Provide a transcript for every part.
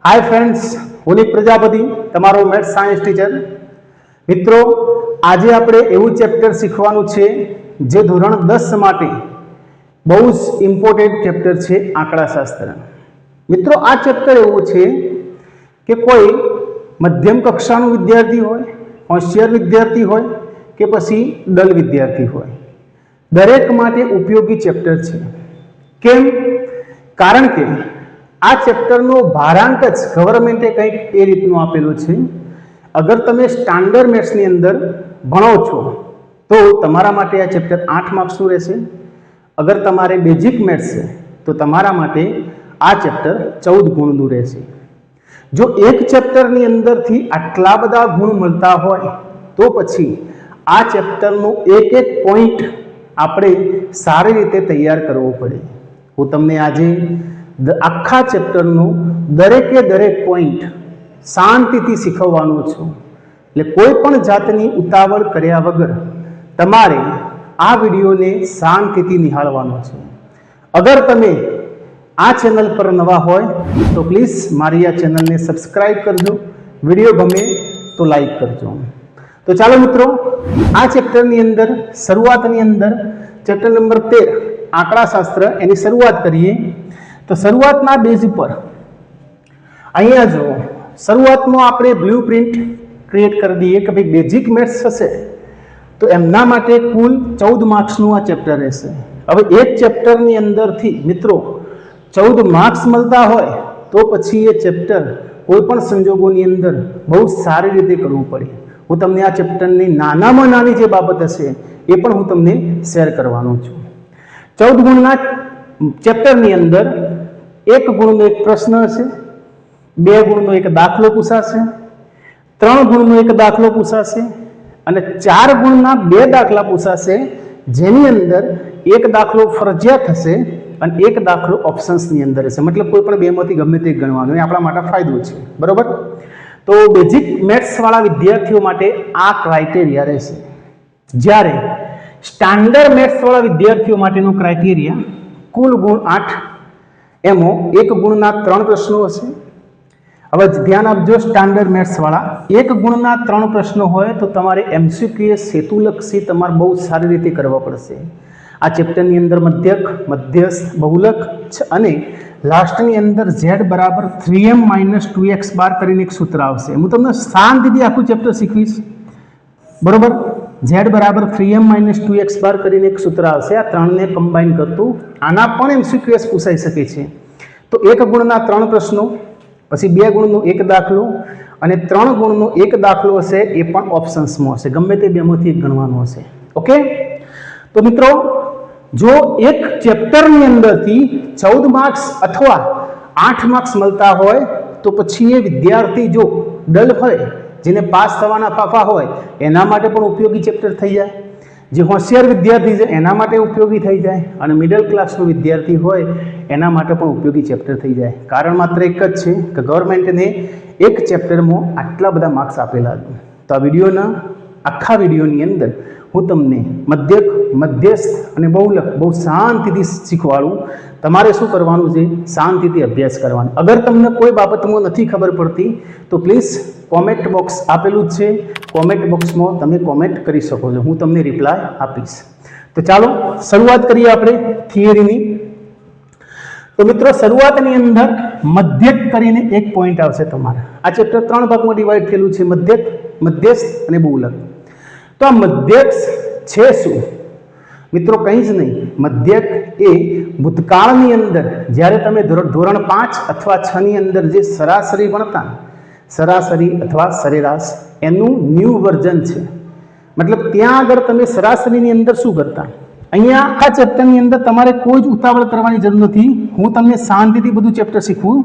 Hi friends, હું પ્રજાપતિ તમારો maths science teacher. મિત્રો, આજે આપણે એવું ચેપ્ટર શીખવાનું છે જે ધોરણ 10 માટે બહુ જ ઇમ્પોર્ટન્ટ ચેપ્ટર છે, આંકડાશાસ્ત્ર। મિત્રો, આ ચેપ્ટર એવું છે કે કોઈ મધ્યમ કક્ષાનો વિદ્યાર્થી હોય, હોશિયાર વિદ્યાર્થી હોય કે પછી ડલ વિદ્યાર્થી હોય, દરેક માટે ઉપયોગી ચેપ્ટર છે। કેમ? કારણ કે આ ચેપ્ટરનો ભારાંક જ ગવર્મેન્ટે કંઈક એ રીતનું આપેલું છે। અગર તમે સ્ટાન્ડર્ડ મેથ્સની અંદર ભણો છો તો તમારા માટે આ ચેપ્ટર 8 માર્ક્સનું રહેશે। અગર તમારે બેઝિક મેથ્સ છે તો તમારા માટે આ ચેપ્ટર 14 ગુણનું રહેશે। જો એક ચેપ્ટરની અંદરથી આટલા બધા ગુણ મળતા હોય તો પછી આ ચેપ્ટરનો એક એક પોઈન્ટ આપણે સારી રીતે તૈયાર કરવો પડે। હું તમને આજે આખા ચેપ્ટરનો દરેકે દરેક પોઈન્ટ શાંતિથી શીખવવાનો છું, એટલે કોઈ પણ જાતની ઉતાવળ કર્યા વગર તમારે આ વિડીયોને શાંતિથી નિહાળવાનો છે। અગર તમે આ ચેનલ પર નવા હોય તો પ્લીઝ મારી આ ચેનલને સબસ્ક્રાઇબ કરજો, વિડીયો ગમે તો લાઈક કરજો। તો ચાલો મિત્રો, આ ચેપ્ટરની અંદર શરૂઆતની અંદર ચેપ્ટર નંબર 13 આંકડાશાસ્ત્ર એની શરૂઆત કરીએ। તો શરૂઆતના બેઝ પર અહીંયા જો શરૂઆતમાં આપણે બ્લુપ્રિન્ટ ક્રિએટ કરી દઈએ કે ભાઈ બેઝિક મેથ્સ હશે તો એમના માટે કુલ 14 માર્ક્સનું આ ચેપ્ટર રહેશે। હવે એક ચેપ્ટરની અંદરથી મિત્રો 14 માર્ક્સ મળતા હોય તો પછી એ ચેપ્ટર કોઈ પણ સંજોગોની અંદર બહુ સારી રીતે કરવું પડે। હું તમને આ ચેપ્ટરની નાનામાં નાની જે બાબત હશે એ પણ હું તમને શેર કરવાનો છું। 14 ગુણના ચેપ્ટરની અંદર 1 ગુણનો એક પ્રશ્ન હશે, 2 ગુણનો એક દાખલો પૂછાશે, 3 ગુણનો એક દાખલો પૂછાશે અને 4 ગુણના 2 દાખલા પૂછાશે, જેની અંદર એક દાખલો ફરજિયાત હશે અને એક દાખલો ઓપ્શન્સની અંદર હશે। મતલબ કોઈ પણ બેમાંથી ગમે તે ગણવાનું, એ આપણા માટે ફાયદો છે, બરોબર? તો બેઝિક મેથ્સ વાળા વિદ્યાર્થીઓ માટે આ ક્રાઇટેરિયા રહેશે, જ્યારે સ્ટાન્ડર્ડ મેથ્સ વાળા વિદ્યાર્થીઓ માટેનો ક્રાઇટેરિયા કુલ ગુણ 8, એમાં 1 ગુણના 3 પ્રશ્નો હશે। હવે ધ્યાન આપજો, સ્ટાન્ડર્ડ મેથ્સ વાળા 1 ગુણના 3 પ્રશ્નો હોય તો તમારે MCQS હેતુલક્ષી તમારે બહુ સારી રીતે કરવા પડશે। આ ચેપ્ટરની અંદર મધ્યક, મધ્યસ્થ, બહુલક અને લાસ્ટની અંદર z બરાબર 3m - 2x બાર કરીને એક સૂત્ર આવશે। હું તમને શાંતિથી આખું ચેપ્ટર શીખવીશ, બરોબર? z બરાબર 3m - 2x બાર કરીને એક સૂત્ર આવશે। આ ત્રણને કમ્બાઈન કરતું આના પણ MCQS પૂછાઈ શકે છે। તો 1 ગુણના 3 પ્રશ્નો, પછી 2 ગુણનો એક દાખલો અને 3 ગુણનો એક દાખલો હશે, એ પણ ઓપ્શન્સમાં હશે, ગમે તે બેમાંથી એક ગણવાનું હશે। ઓકે? તો મિત્રો, જો એક ચેપ્ટરની અંદરથી 14 માર્ક્સ અથવા 8 માર્ક્સ મળતા હોય તો પછી એ વિદ્યાર્થી જો ડલ હોય, જેને પાસ થવાના ફાફા હોય, એના માટે પણ ઉપયોગી ચેપ્ટર થઈ જાય। જે હોશિયાર વિદ્યાર્થી છે એના માટે ઉપયોગી થઈ જાય, અને મિડલ ક્લાસનો વિદ્યાર્થી હોય એના માટે પણ ઉપયોગી ચેપ્ટર થઈ જાય। કારણ માત્ર એક જ છે કે ગવર્મેન્ટને એક ચેપ્ટરમાં આટલા બધા માર્ક્સ આપેલા છે। તો આ વિડીયોના આખા વિડીયોની અંદર હું તમને મધ્યક, મધ્યસ્થ અને બહુલક બહુ શાંતિથી શીખવાડું। તમારે શું કરવાનું છે? શાંતિથી અભ્યાસ કરવાનો। અગર તમને કોઈ બાબતમાં નથી ખબર પડતી તો પ્લીઝ કોમેન્ટ બોક્સ આપેલું જ છે, કોમેન્ટ બોક્સમાં તમે કોમેન્ટ કરી શકો છો, હું તમને રિપ્લાય આપીશ। તો ચાલો શરૂઆત કરીએ આપણે થિયરીની। તો મિત્રો, શરૂઆતની અંદર મધ્યક કરીને એક પોઈન્ટ આવશે તમારે। આ ચેપ્ટર 3 ભાગમાં ડિવાઈડ થયેલું છે, મધ્યક, મધ્યસ્થ અને બહુલક। તો આ મધ્યક છે શું? મિત્રો, કંઈ જ નહીં। મધ્યક એ ભૂતકાળની અંદર જ્યારે તમે ધોરણ 5 અથવા 6 ની અંદર જે સરાસરી ભણતા, સરાસરી અથવા સરેરાશ, એનું ન્યૂ વર્ઝન છે। મતલબ ત્યાં આગળ તમે સરાસરીની અંદર શું કરતા, અહીંયા આ ચેપ્ટરની અંદર તમારે કોઈ જ ઉતાવળ કરવાની જરૂર નથી। હું તમને શાંતિથી બધું ચેપ્ટર શીખવું,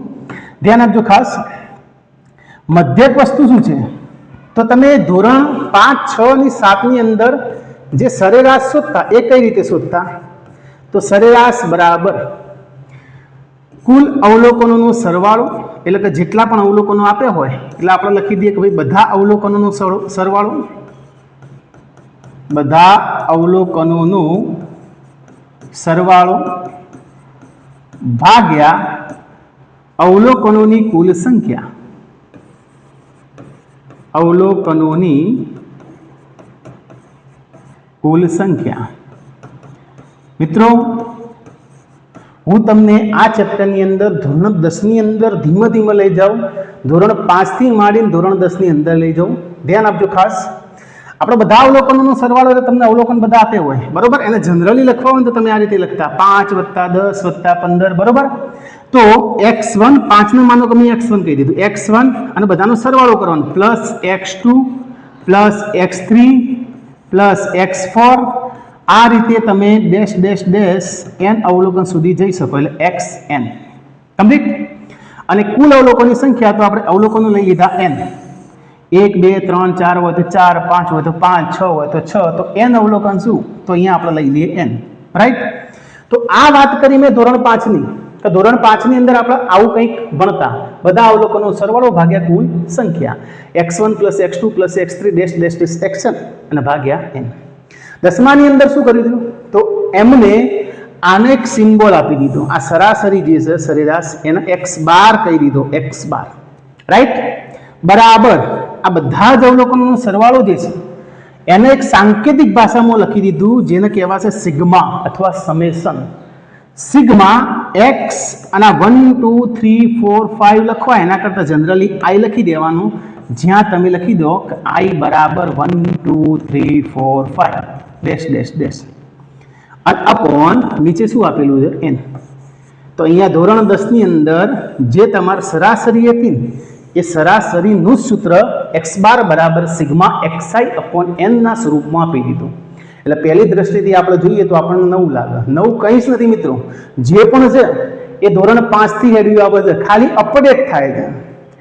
ધ્યાન આપજો ખાસ। મધ્યક વસ્તુ શું છે? તો તમે ધોરણ 5, 6 અને 7 ની અંદર જે સરેરાશ શોધતા, એ કઈ રીતે શોધતા? તો સરેરાશ બરાબર કુલ અવલોકનોનો સરવાળો, એટલે કે જેટલા પણ અવલોકનો આપ્યા હોય એટલે આપણે લખી દઈએ કે ભાઈ બધા અવલોકનોનો સરવાળો, બધા અવલોકનોનો સરવાળો ભાગ્યા અવલોકનોની કુલ સંખ્યા, અવલોકનોની કુલ સંખ્યા. મિત્રો હું તમને આ ચેપ્ટરની અંદર ધોરણ 10 ની અંદર ધીમે ધીમે લઈ જાઉં, ધોરણ 5 થી માંડીને ધોરણ 10 ની અંદર લઈ જાઉં. ધ્યાન આપજો ખાસ. આપણે બધા અવલોકનોનો સરવાળો એટલે તમને અવલોકન બધા આપે હોય, બરોબર. એને જનરલી લખવા હોય તો તમે આ રીતે લખતા 5 + 10 + 15, બરોબર. તો x1 5 નું માનો કે મેં x1 કહી દીધું, x1 અને બધાનો સરવાળો કરવાનો plus x2 plus x3 plus x4. આ રીતે તમે ડેશ ડેશ ડેશ n અવલોકન સુધી જઈ શકો, એટલે xn કમ્પ્લીટ. અને કુલ અવલોકનની સંખ્યા તો આપણે અવલોકનો લઈ લીધા n, 1 2 3 4 હોય તો 4, 5 હોય તો 5, 6 હોય તો 6, તો n અવલોકન શું? તો અહીંયા આપણે લઈ લઈએ n, રાઈટ. તો આ વાત કરી મેં ધોરણ 5 ની. તો ધોરણ 5 ની અંદર આપણે આવું કંઈક ભણતા, બધા અવલોકનો સરવાળો ભાગ્યા કુલ સંખ્યા, x1 + x2 + x3 dash dash dash xn અને ભાગ્યા n. 10મા ની અંદર શું કર્યું હતું? તો એમને આને એક સિમ્બોલ આપી દીધો, આ સરાસરી જે છે સરેરાશ, એને x બાર કહી દીધો, x બાર, રાઈટ. બરાબર. આ બધા જ અવલોકનોનો સરવાળો જે છે એને એક સાંકેતિક ભાષામાં લખી દીધું, જેને કહેવાશે સિગ્મા અથવા સમેશન. સિગ્મા x અને 1 2 3 4 5 લખવા એના કરતાં જનરલી i લખી દેવાનું, જ્યાં તમે લખી દો કે i બરાબર 1 2 3 4 5 ડેશ ડેશ ડેશ અને અપોન નીચે શું આપેલું છે? n. તો અહીંયા ધોરણ 10 ની અંદર જે તમારી સરાસરી હતી ને, એ સરાસરીનું સૂત્ર x બાર બરાબર સિગ્મા xi/n ના સ્વરૂપમાં આપી દીધું. એટલે પહેલી દ્રષ્ટિથી આપણે જોઈએ તો આપણને નવું લાગે. નવું કંઈ જ નથી મિત્રો, જે પણ છે એ ધોરણ 5 થી હેડ્યું આવે છે, ખાલી અપડેટ થાય છે,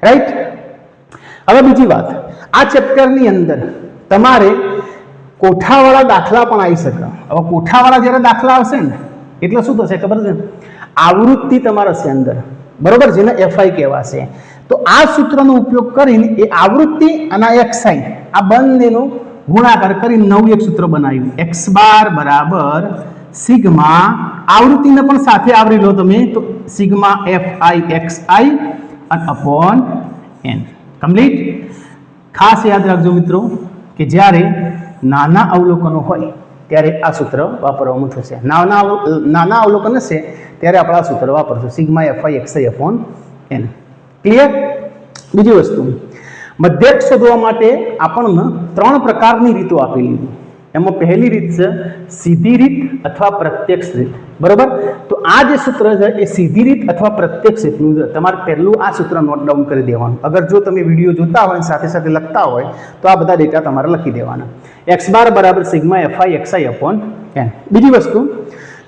રાઈટ. હવે બીજી વાત, આ ચેપ્ટરની અંદર તમારે કોઠાવાળા દાખલા પણ આવી શકે. હવે કોઠાવાળા જ્યારે દાખલા આવશે ને એટલે શું થશે ખબર છે? આવૃત્તિ તમારે હશે અંદર, બરોબર, જેને FI કહેવાશે. તો આ સૂત્રનો ઉપયોગ કરીને એ આવૃત્તિ અને xi આ બંનેનો ગુણાકાર કરીને નવું એક સૂત્ર બનાવ્યું, x બાર બરાબર સિગ્મા, આવૃત્તિને પણ સાથે આવરી લો તમે, તો સિગ્મા FI xi અને અપોન n કમ્પ્લીટ. ખાસ યાદ રાખજો મિત્રો કે જ્યારે નાના અવલોકનો હોય ત્યારે આ સૂત્ર વાપરવાનું થશે. નાના અવલોકન હશે ત્યારે આપણે આ સૂત્ર વાપરશું, sigma FI xi upon n. Clear? બીજી વસ્તુ, મધ્યક શોધવા માટે આપણને 3 પ્રકારની રીતો આપેલી છે. એમાં પહેલી રીત છે સીધી રીત અથવા પ્રત્યક્ષ રીત, બરોબર. તો આ જે સૂત્ર છે એ સીધી રીત અથવા પ્રત્યક્ષ રીતનું છે. તમારે પહેલું આ સૂત્ર નોટ ડાઉન કરી દેવાનું. અગર જો તમે વિડીયો જોતા હોય સાથે સાથે લખતા હોય તો આ બધા ડેટા તમારે લખી દેવાના. x બાર બરાબર sigma FI xi upon n. બીજી વસ્તુ,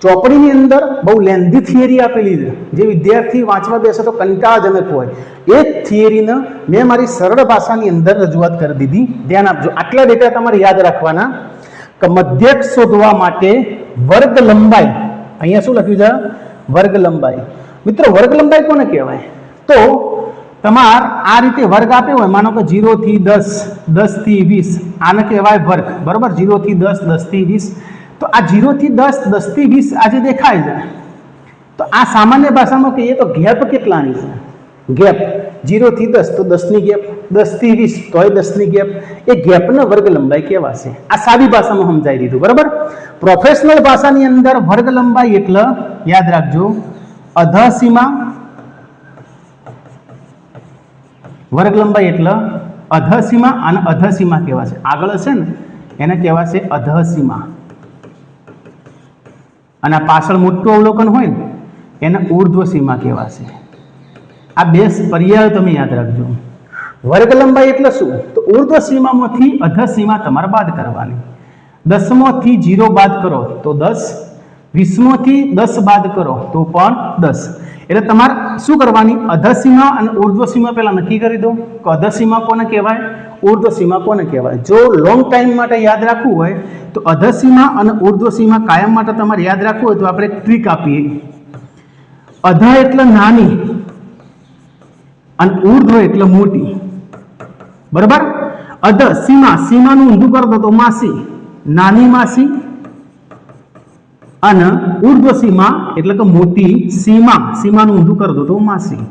ચોપડીની અંદર બહુ લેન્ધી થિયરી આપેલી છે, જે વિદ્યાર્થી વાંચવા બેસે તો કંટાળાજનક હોય. એ જ થિયરીને મેં મારી સરળ ભાષાની અંદર રજૂઆત કરી દીધી. ધ્યાન આપજો. આટલા ડેટા તમારે યાદ રાખવાના કે મધ્યક શોધવા માટે વર્ગ લંબાઈ, અહીંયા શું લખ્યું છે? વર્ગ લંબાઈ. મિત્રો વર્ગ લંબાઈ કોને કહેવાય? તો તમાર આ રીતે વર્ગ આપ્યો હોય, માનો કે 0 થી 10, 10 થી 20, આને કહેવાય વર્ગ, બરોબર. 0 થી 10, 10 થી 20. તો આ 0 થી 10, 10 થી 20 આજે દેખાય છે, તો આ સામાન્ય ભાષામાં કહીએ તો ગેપ કેટલાની છે? ગેપ 0 થી 10 તો 10 ની ગેપ, 10 થી 20 તોય 10 ની ગેપ, એ ગેપને વર્ગ લંબાઈ કહેવાશે. આ સાદી ભાષામાં સમજાઈ દીધું, બરાબર. પ્રોફેશનલ ભાષાની અંદર વર્ગ લંબાઈ એટલે યાદ રાખજો, અધસીમા. વર્ગ લંબાઈ એટલે અધસીમા અને અધસીમા કહેવાશે. આગળ હશે ને એને કહેવાશે અધસીમા, અને પાછળ મોટું અવલોકન હોય ને એને ઉર્ધ્વ સીમા કહેવાશે. આ બે પર્યાય તમે યાદ રાખજો. વર્ગ લંબાઈ એટલે શું? તો ઉર્ધ્વ સીમામાંથી અધ સીમા તમારે બાદ કરવાની. 10માંથી 0 બાદ કરો તો 10, 20માંથી 10 બાદ કરો તો પણ 10. એટલે તમારે શું કરવાની? અધ સીમા અને ઉર્ધ્વ સીમા પહેલા નક્કી કરી દો કે અધ સીમા કોને કહેવાય, ઉર્ધ્વ સીમા કોને કહેવાય. જો લોંગ ટાઈમ માટે યાદ રાખવું હોય તો અધ સીમા અને ઉર્ધ્વ સીમા કાયમ માટે તમારે યાદ રાખવું હોય તો આપણે ટ્રીક આપીએ. અધ એટલે નાની અને ઉર્ધ્વ એટલે મોટી, બરાબર. અધ સીમા, સીમાનું ઊંધું કરી દો તો માસી, નાની માસી, અને ઉર્ધ્વ સીમા એટલે કે મોટી સીમા, સીમાનું ઊંધું કરી દો તો માસી.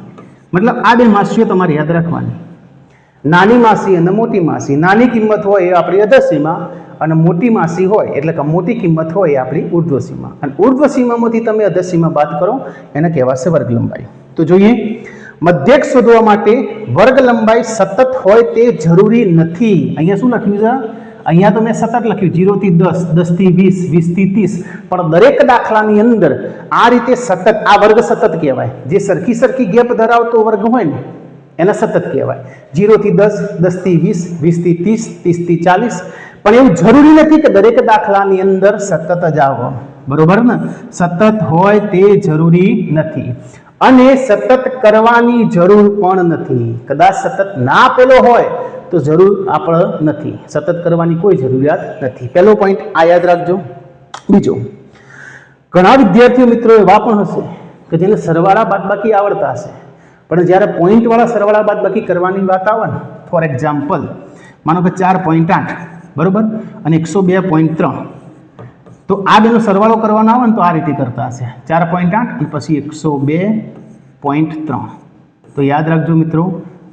મતલબ આ બે માસીઓ તમારે યાદ રાખવાની, નાની માસી અને મોટી માસી. નાની કિંમત હોય એ આપણી અધસીમા અને મોટી માસી હોય એટલે કે મોટી કિંમત હોય એ આપણી ઉર્ધ્વસીમા. અને ઉર્ધ્વસીમામાંથી તમે અધસીમા બાદ કરો એને કહેવાશે વર્ગ લંબાઈ. તો જોઈએ, મધ્યક શોધવા માટે વર્ગ લંબાઈ સતત હોય તે જરૂરી નથી. અહીંયા શું લખ્યું છે? અહીંયા તો મેં સતત લખ્યું 0 થી 10, 10 થી 20, 20 થી 30, પણ દરેક દાખલાની અંદર આ રીતે સતત, આ વર્ગ સતત કહેવાય. જે સરખી સરખી ગેપ ધરાવતો વર્ગ હોય ને એને સતત કહેવાય. 0 થી 10, 10 થી 20, 20 થી 30, 30 થી 40. પણ એવું જરૂરી નથી કે દરેક દાખલાની અંદર સતત જ આવો, બરોબર ને? સતત હોય તે જરૂરી નથી અને સતત કરવાની જરૂર પણ નથી. કદાચ સતત ના આપેલો હોય તો જરૂર આપણે નથી, સતત કરવાની કોઈ જરૂરિયાત નથી. પહેલો પોઈન્ટ આ યાદ રાખજો. બીજો, ઘણા વિદ્યાર્થીઓ મિત્રો એવા પણ હશે કે જેને સરવાળા બાદબાકી આવડતા હશે, પણ જ્યારે પોઈન્ટવાળા સરવાળા બાદબાકી કરવાની વાત આવે ને, ફોર એક્ઝામ્પલ માનો કે 4.8 બરોબર અને 102.3, તો આ બેનો સરવાળો કરવાનો આવે ને તો આ રીતે કરતા હશે, 4.8 અને પછી 102.3. તો યાદ રાખજો મિત્રો,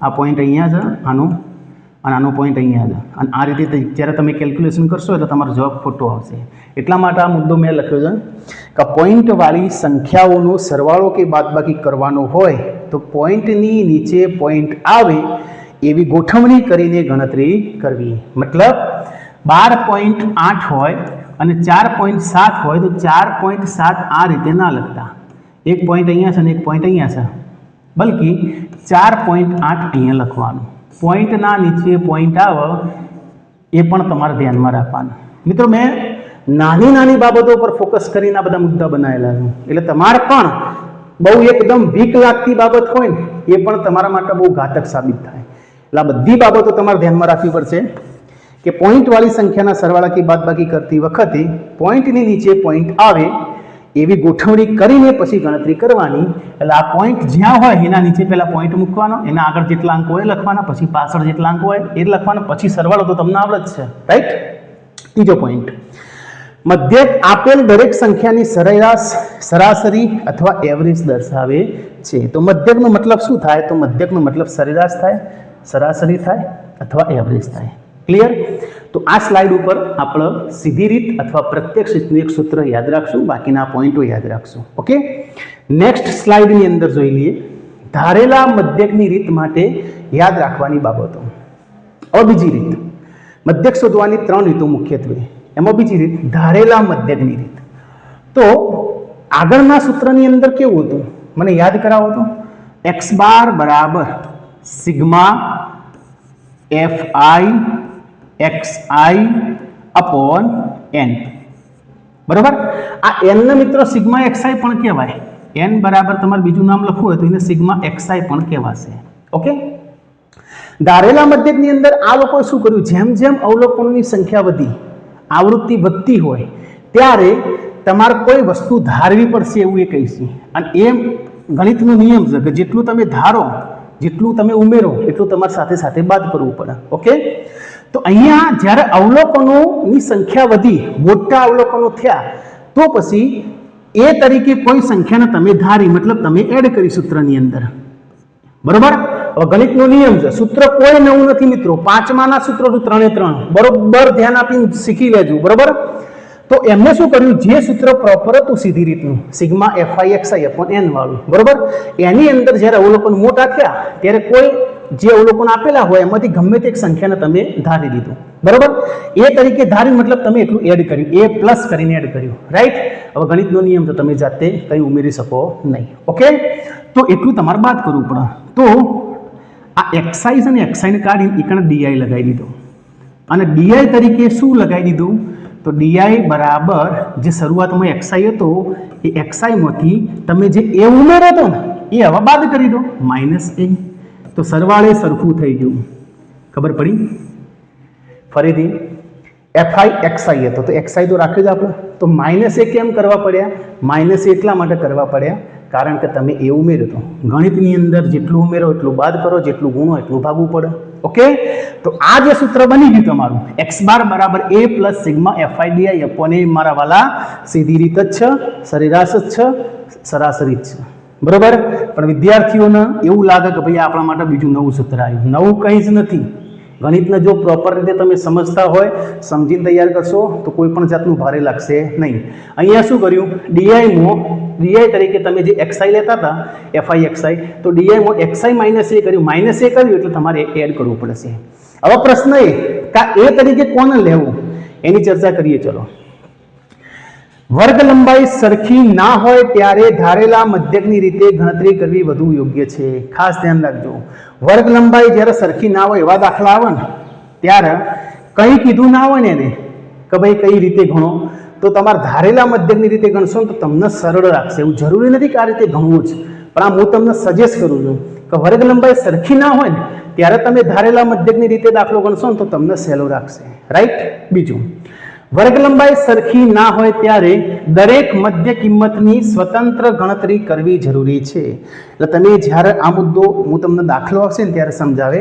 આ પોઈન્ટ અહીંયા છે આનો, અને આનો પોઈન્ટ અહીંયા છે, અને આ રીતે જ્યારે તમે કેલ્ક્યુલેશન કરશો એટલે તમારો જવાબ ખોટો આવશે. એટલા માટે આ મુદ્દો મેં લખ્યો છે કે પોઈન્ટવાળી સંખ્યાઓનો સરવાળો કે બાદબાકી કરવાનો હોય તો પોઈન્ટની નીચે પોઈન્ટ આવે એવી ગોઠવણી કરીને ગણતરી કરવી. મતલબ 12.8 હોય અને 4.7 હોય તો 4.7 આ રીતે ના લખતા, એક પોઈન્ટ અહીંયા છે અને એક પોઈન્ટ અહીંયા છે, બલકી 4.8 અહીંયા લખવાનું. પોઈન્ટના નીચે પોઈન્ટ આવે એ પણ તમારે ધ્યાનમાં રાખવાનું. મિત્રો મેં નાની નાની બાબતો પર ફોકસ કરીને આ બધા મુદ્દા બનાવેલા છે, એટલે તમારે પણ બહુ એકદમ વીક લાગતી બાબત હોય ને એ પણ તમારા માટે બહુ ઘાતક સાબિત થાય. એટલે આ બધી બાબતો તમારે ધ્યાનમાં રાખવી પડશે કે પોઈન્ટવાળી સંખ્યાના સરવાળા કે બાદબાકી કરતી વખતે પોઈન્ટની નીચે પોઈન્ટ આવે એવી ગોઠવણી કરીને પછી ગણતરી કરવાની. એટલે આ પોઈન્ટ જ્યાં હોય એના નીચે પહેલા પોઈન્ટ મૂકવાનો, એના આગળ જેટલા અંક હોય લખવાના, પછી પાછળ જેટલા અંક હોય એ લખવાના, પછી સરવાળો તો તમને આવડે જ છે, રાઈટ? ત્રીજો પોઈન્ટ, મધ્યક આપેલ દરેક સંખ્યાની સરેરાશ, સરાસરી અથવા એવરેજ દર્શાવે છે. તો મધ્યકનો મતલબ શું થાય? તો મધ્યકનો મતલબ સરેરાશ થાય, સરાસરી થાય અથવા એવરેજ થાય. ક્લિયર? તો આ સ્લાઇડ ઉપર આપણે સીધી રીત અથવા પ્રત્યક્ષ રીતનું એક સૂત્ર યાદ રાખશું, બાકીના પોઈન્ટો યાદ રાખશું. ઓકે, નેક્સ્ટ સ્લાઇડની અંદર જોઈ લઈએ ધારેલા મધ્યકની રીત માટે યાદ રાખવાની બાબતો. હવે બીજી રીત, મધ્યક શોધવાની 3 રીતો મુખ્યત્વે, એમાં બીજી રીત ધારેલા મધ્યકની રીત. તો આગળના સૂત્રની અંદર કેવું હતું મને યાદ કરાવો તો, x બાર બરાબર sigma fi xi upon n, બરાબર? આ n ને મિત્રો સિગ્મા xi પણ કહેવાય. n બરાબર તમારે બીજું નામ લખવું હોય તો એને સિગ્મા xi પણ કહેવાશે. ઓકે, ધારેલા મધ્યકની અંદર આ લોકોએ શું કર્યું, જેમ જેમ અવલોકનોની સંખ્યા વધી, આવૃત્તિ વધતી હોય ત્યારે તમારે કોઈ વસ્તુ ધારવી પડશે એવું એ કહીશું. અને એમ ગણિતનો નિયમ છે કે જેટલું તમે ધારો, જેટલું તમે ઉમેરો એટલું તમારે સાથે સાથે બાદ કરવું પડે. ઓકે, તો અહીંયા જ્યારે અવલોકનોની સંખ્યા વધી, મોટા અવલોકનો થયા, તો પછી એ તરીકે કોઈ સંખ્યાને તમે ધારી, મતલબ તમે એડ કરી સૂત્રની અંદર, બરોબર? હવે ગણિતનો નિયમ છે, સૂત્ર કોઈ નવું નથી મિત્રો, 5માના સૂત્રો 3 બરોબર ધ્યાન આપીને શીખી લેજો, બરોબર? તો એમને શું કર્યું, જે સૂત્ર પ્રોપર હતું સીધી રીતનું sigma fi xi upon n વાળું, બરોબર? એની અંદર જ્યારે અવલોકન મોટા થયા ત્યારે કોઈ જે અવલોકન આપેલા હોય એમાંથી ગમે તે એક સંખ્યાને તમે ધારી દીધું, બરોબર? એ તરીકે ધારી મતલબ તમે એટલું એડ કર્યું, a પ્લસ કરીને એડ કર્યું, રાઈટ? હવે ગણિતનો નિયમ તો તમે જાતે કંઈ ઉમેરી શકો નહીં. ઓકે, તો એટલું તમારે બાદ કરવું પડે. તો આ xi છે ને, xi ને કાઢીને એકને di લગાવી દીધો, અને di તરીકે શું લગાવી દીધું, તો di બરાબર જે શરૂઆતમાં xi હતો એ xi માંથી તમે જે a ઉમેરો હતો ને એ હવે બાદ કરી દો, માઇનસ a. તો સરવાળે સરખું થઈ ગયું, ખબર પડી? ફરીથી fi xi હતો તો xi તો રાખ્યું જ આપણે, તો માઇનસ a કેમ કરવા પડ્યા? માઇનસ એટલા માટે કરવા પડ્યા કારણ કે તમે એ ઉમેર્યો હતો. ગણિતની અંદર જેટલું ઉમેરો એટલું બાદ કરો, જેટલું ગુણો એટલું ભાગવું પડે. ઓકે, તો આ જે સૂત્ર બની ગયું તમારું x બાર બરાબર a plus sigma fi di upon a, મારા વાલા સીધી રીત જ છે, સરેરાશ જ છે, સરાસરી જ છે, બરોબર? પણ વિદ્યાર્થીઓને એવું લાગે કે ભાઈ આપણા માટે બીજું નવું સૂત્ર આવ્યું. નવું કંઈ જ નથી. ગણિતને જો પ્રોપર રીતે તમે સમજતા હોય, સમજીને તૈયાર કરશો તો કોઈ પણ જાતનું ભારે લાગશે નહીં. અહીંયા શું કર્યું, ડીઆઈ તરીકે તમે જે એક્સઆઈ લેતા હતા, એફઆઈ એક્સઆઈ, તો ડીઆઈમાં એક્સઆઈ માઇનસ એ કર્યું, માઇનસ એ કર્યું એટલે તમારે એડ કરવું પડશે. હવે પ્રશ્ન એ કે એ તરીકે કોને લેવું એની ચર્ચા કરીએ. ચલો, વર્ગ લંબાઈ સરખી ના હોય ત્યારે ધારેલા મધ્યકની રીતે ગણતરી કરવી વધુ યોગ્ય છે. ખાસ ધ્યાન રાખજો, વર્ગ લંબાઈ જ્યારે સરખી ના હોય એવા દાખલા આવે ને ત્યારે કંઈ કીધું ના હોય ને એને કે ભાઈ કઈ રીતે ગણો, તો તમારે ધારેલા મધ્યકની રીતે ગણશો ને તો તમને સરળ રાખશે. એવું જરૂરી નથી કે આ રીતે ગણવું જ, પણ આ હું તમને સજેસ્ટ કરું છું કે વર્ગ લંબાઈ સરખી ના હોય ને ત્યારે તમે ધારેલા મધ્યકની રીતે દાખલો ગણશો ને તો તમને સહેલો રાખશે. રાઈટ. બીજું, વર્ગ લંબાઈ સરખી ના હોય ત્યારે દરેક મધ્ય કિંમતની સ્વતંત્ર ગણતરી કરવી જરૂરી છે. એટલે તમે જ્યારે આ મુદ્દો હું તમને દાખલો આવશે ને ત્યારે સમજાવે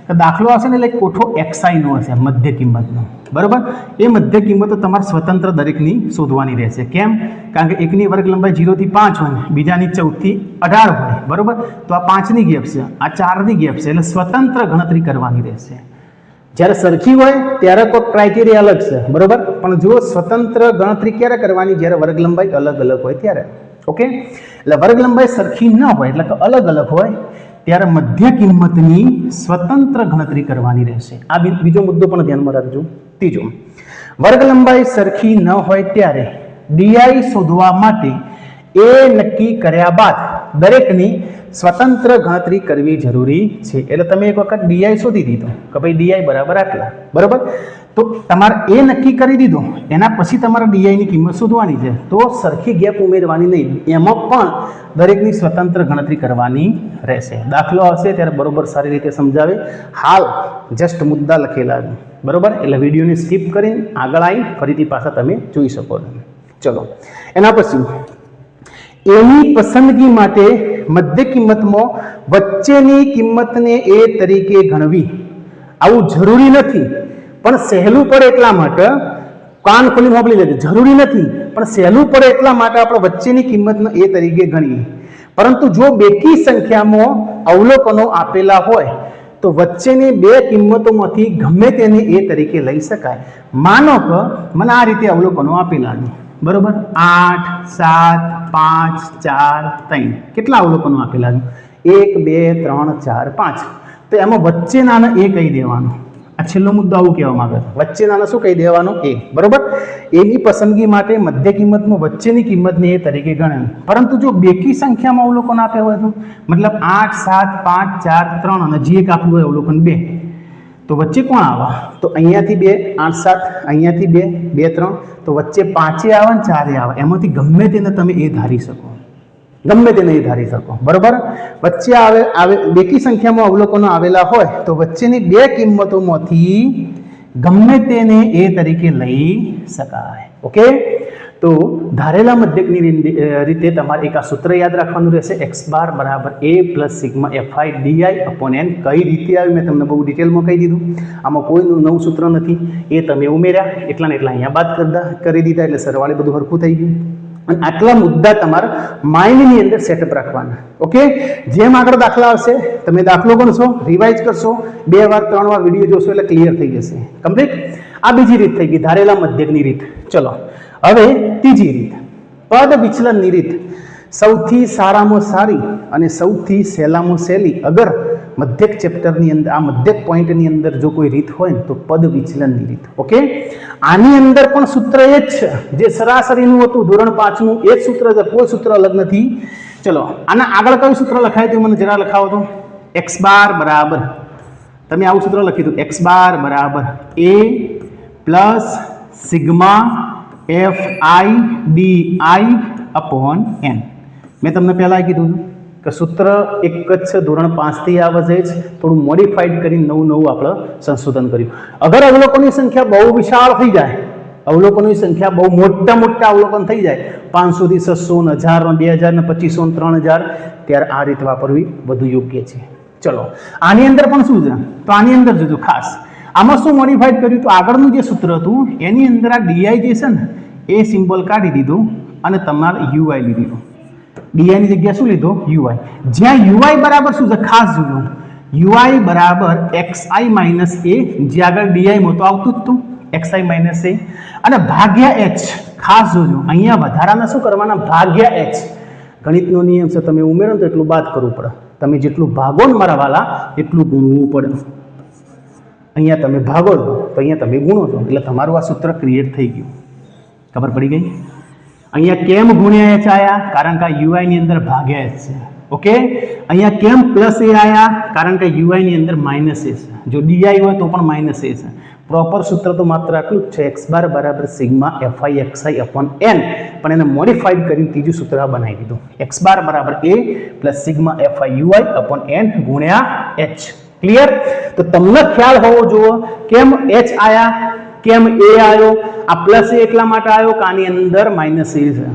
કે દાખલો આવશે ને એટલે કોઠો એક્સઆઈ નો હશે મધ્ય કિંમતનો, બરોબર. એ મધ્ય કિંમતો તમારે સ્વતંત્ર દરેકની શોધવાની રહેશે. કેમ? કારણ કે એકની વર્ગ લંબાઈ 0 થી 5 હોય, બીજાની 14 થી 18 હોય, બરોબર. તો આ 5ની ગેપ છે, આ 4ની ગેપ છે, એટલે સ્વતંત્ર ગણતરી કરવાની રહેશે. જ્યારે સરખી હોય ત્યારે તો ક્રાઇટેરિયા અલગ છે, બરોબર. પણ જો સ્વતંત્ર ગણતરી ક્યારે કરવાની, જ્યારે વર્ગ લંબાઈ અલગ અલગ હોય ત્યારે. ઓકે, એટલે વર્ગ લંબાઈ સરખી ન હોય એટલે કે અલગ અલગ હોય ત્યારે મધ્ય કિંમતની સ્વતંત્ર ગણતરી કરવાની રહેશે. આ બીજો મુદ્દો પણ ધ્યાનમાં રાખજો. ત્રીજો, વર્ગ લંબાઈ સરખી ન હોય ત્યારે ડીઆઈ શોધવા માટે એ નક્કી કર્યા બાદ દરેકની સ્વતંત્ર ગણતરી કરવી જરૂરી છે. એટલે તમે એક વખત ડીઆઈ શોધી દીધો કે ભાઈ ડીઆઈ બરાબર આટલા, બરાબર. તો તમારે એ નક્કી કરી દીધું, એના પછી તમારે ડીઆઈની કિંમત શોધવાની છે. તો સરખી ગેપ ઉમેરવાની નહીં, એમાં પણ દરેકની સ્વતંત્ર ગણતરી કરવાની રહેશે. દાખલો આવશે ત્યારે બરોબર સારી રીતે સમજાવે. હાલ જસ્ટ મુદ્દા લખેલા છે, બરોબર. એટલે વિડીયોને સ્કીપ કરીને આગળ આવી ફરીથી પાછા તમે જોઈ શકો છો. ચલો, એના પછી એની પસંદગી માટે મધ્ય કિંમતમાં વચ્ચેની કિંમતને એ તરીકે ગણવી આવું જરૂરી નથી, પણ સહેલું પડે એટલા માટે, કાન ખોલી સાંભળી લેજો, જરૂરી નથી પણ સહેલું પડે એટલા માટે આપણે વચ્ચેની કિંમતને એ તરીકે ગણીએ. પરંતુ જો બેકી સંખ્યામાં અવલોકનો આપેલા હોય તો વચ્ચેની બે કિંમતોમાંથી ગમે તેને એ તરીકે લઈ શકાય. માનો કે મને આ રીતે અવલોકનો આપેલા છે, બરોબર. 8, 7, 5, 4, 3 કેટલા અવલોકનો આપેલા છે? 1, 2, 3, 4, 5. તો એમાં વચ્ચેનાને એ કહી દેવાનું. આ છેલ્લો મુદ્દો આવું કહેવા માંગે છે, વચ્ચેનાને શું કહી દેવાનું? એ, બરોબર. એની પસંદગી માટે મધ્ય કિંમતમાં વચ્ચેની કિંમતને એ તરીકે ગણે. પરંતુ જો બેકી સંખ્યામાં અવલોકન આપ્યા હોય તો મતલબ 8, 7, 5, 4, 3 અને જે એક આપ્યું હોય અવલોકન 2, તો વચ્ચે કોણ આવે? તો અહીંયાથી 2, 8, 7, અહીંયાથી 2, 2, 3, તો વચ્ચે 5 આવે ને 4 આવે. એમાંથી ગમે તેને તમે એ ધારી શકો, ગમે તેને એ ધારી શકો, બરોબર. વચ્ચે આવે બેકી સંખ્યામાં અવલોકનો આવેલા હોય તો વચ્ચેની બે કિંમતોમાંથી ગમે તેને એ તરીકે લઈ શકાય. ઓકે, તો ધારેલા મધ્યકની રીતે તમારે એક આ સૂત્ર યાદ રાખવાનું રહેશે. x બાર બરાબર a plus sigma fi di upon n. કઈ રીતે આવ્યું મેં તમને બહુ ડિટેલમાં કહી દીધું. આમાં કોઈ નવું સૂત્ર નથી, એ તમે ઉમેર્યા એટલા ને એટલા અહીંયા બાદ કરી દીધા, એટલે સરવાળે બધું હરખું થઈ ગયું. અને આટલા મુદ્દા તમારા માઇન્ડની અંદર સેટઅપ રાખવાના. ઓકે, જેમ આગળ દાખલા આવશે તમે દાખલો ગણશો, રિવાઇઝ કરશો, 2 વાર 3 વાર વિડીયો જોશો એટલે ક્લિયર થઈ જશે, કમ્પ્લીટ. આ બીજી રીત થઈ ગઈ, ધારેલા મધ્યકની રીત. ચલો, હવે ત્રીજી રીત, પદ વિચલનની રીત. સૌથી સારામાં સારી અને સૌથી સહેલામાં સહેલી અગર મધ્યક ચેપ્ટરની અંદર, આ મધ્યક પોઈન્ટની અંદર જો કોઈ રીત હોય ને તો પદ વિચલનની રીત. ઓકે, આની અંદર પણ સૂત્ર એ જ છે જે સરાસરીનું હતું ધોરણ 5નું, એ જ સૂત્ર છે, કોઈ સૂત્ર અલગ નથી. ચલો, આના આગળ કયું સૂત્ર લખાય તો મને જરા લખાવો તો. x બાર બરાબર, તમે આવું સૂત્ર લખ્યું હતું, x બાર બરાબર a plus sigma fi di upon n. મેં તમને પહેલા કીધું કે સૂત્ર એક જ છે, ધોરણ 5 થી આવે છે, થોડું મોડિફાઈડ કરીને નવું આપણે સંશોધન કર્યું. અગર અવલોકનની સંખ્યા બહુ વિશાળ થઈ જાય, અવલોકનની સંખ્યા બહુ મોટા અવલોકન થઈ જાય, 500 થી 600 ને 1000 ને 2000 ને 2500 ને 3000, ત્યારે આ રીત વાપરવી વધુ યોગ્ય છે. ચલો, આની અંદર પણ શું છે તો આની અંદર જોજો ખાસ, આમાં શું મોડિફાઈડ કર્યું તો આગળનું જે સૂત્ર હતું એની અંદર આ ડીઆઈ જે છે ને એ સિમ્બોલ કાઢી દીધું અને તમારે યુઆઈ લીધું. ડીઆઈ ની જગ્યા શું લીધો યુઆઈ, જ્યાં યુઆઈ બરાબર શું છે ખાસ જોજો, યુઆઈ બરાબર xi માઇનસ a, જે આગળ ડીઆઈ માં તો આવતું જ તું xi માઇનસ a, અને ભાગ્યા h, ખાસ જોજો અહીંયા વધારાના શું કરવાના ભાગ્યા h, ગણિતનો નિયમ છે તમે ઉમેરો તો એટલું બાદ કરવું પડે, તમે જેટલું ભાગો ને મારા વાલા એટલું ગુણવું પડે, અહીંયા તમે ભાગો છો તો અહીંયા તમે ગુણો છો એટલે તમારું આ સૂત્ર ક્રિએટ થઈ ગયું, ખબર પડી ગઈ. અહીંયા કેમ ગુણ્યા h આયા, કારણ કે યુઆઈ ની અંદર ભાગ્યા h છે. ઓકે, અહીંયા કેમ પ્લસ a આયા, કારણ કે યુઆઈ ની અંદર માઇનસ a છે, જો ડીઆઈ હોય તો પણ માઇનસ a છે. પ્રોપર સૂત્ર તો માત્ર આટલું જ છે, x બાર બરાબર sigma fi xi upon n, પણ એને મોડિફાઈડ કરીને ત્રીજું સૂત્ર બનાવી દીધું, x બાર બરાબર a plus sigma fi ui upon n ગુણ્યા h. ક્લિયર? તો તમને ખ્યાલ હોવો જોઈએ કેમ h આયા, કેમ a આવ્યો, આ પ્લસ a એટલા માટે આવ્યો કે આની અંદર માઇનસ a છે,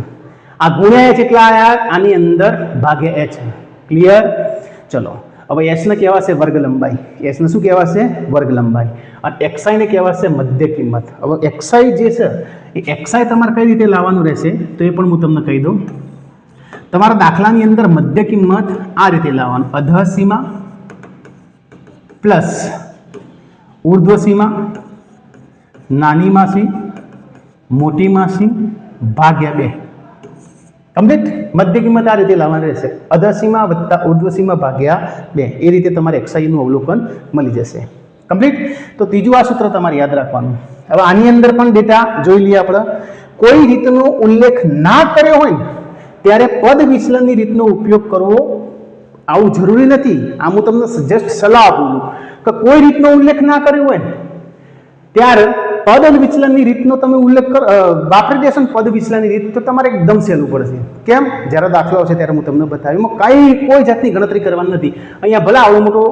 આ ગુણ્યા h એટલા આયા, આની અંદર ભાગ્યા h. ક્લિયર? ચલો હવે h ને કહેવાશે વર્ગ લંબાઈ, h ને શું કહેવાશે વર્ગ લંબાઈ, અને xi ને કહેવાશે મધ્ય કિંમત. હવે xi જે છે એ xi તમારે કઈ રીતે લાવવાનું રહેશે તો એ પણ હું તમને કહી દઉં. તમારા દાખલાની અંદર મધ્ય કિંમત આ રીતે લાવવાનું, અધઃ સીમા પ્લસ ઉર્ધ્વ સીમા, નાની માસી મોટી માસી ભાગ્યા 2. કમ્પ્લીટ? મધ્ય કિંમત આ રીતે લાવવાની રહેશે, અધઃ સીમા વત્તા ઉર્ધ્વ સીમા ભાગ્યા 2, એ રીતે તમારે xi નું અવલોકન મળી જશે. કમ્પ્લીટ? તો ત્રીજું આ સૂત્ર તમારે યાદ રાખવાનું. હવે આની અંદર પણ ડેટા જોઈ લઈએ આપણે. કોઈ રીતનો ઉલ્લેખ ના કર્યો હોય ને ત્યારે પદ વિચલનની રીતનો ઉપયોગ કરવો આવું જરૂરી નથી. આમ હું તમને જસ્ટ સલાહ આપું છું કે કોઈ રીતનો ઉલ્લેખ ના કર્યો હોય ને ત્યારે પદ વિચલનની રીતનો તમે ઉલ્લેખ વાપરી દેશો ને પદ વિચલનની રીત, તો તમારે એકદમ સહેલું પડશે. કેમ? જ્યારે દાખલો આવશે ત્યારે હું તમને બતાવ્યું, કોઈ જાતની ગણતરી કરવાની નથી. અહીંયા ભલે આવડું મોટું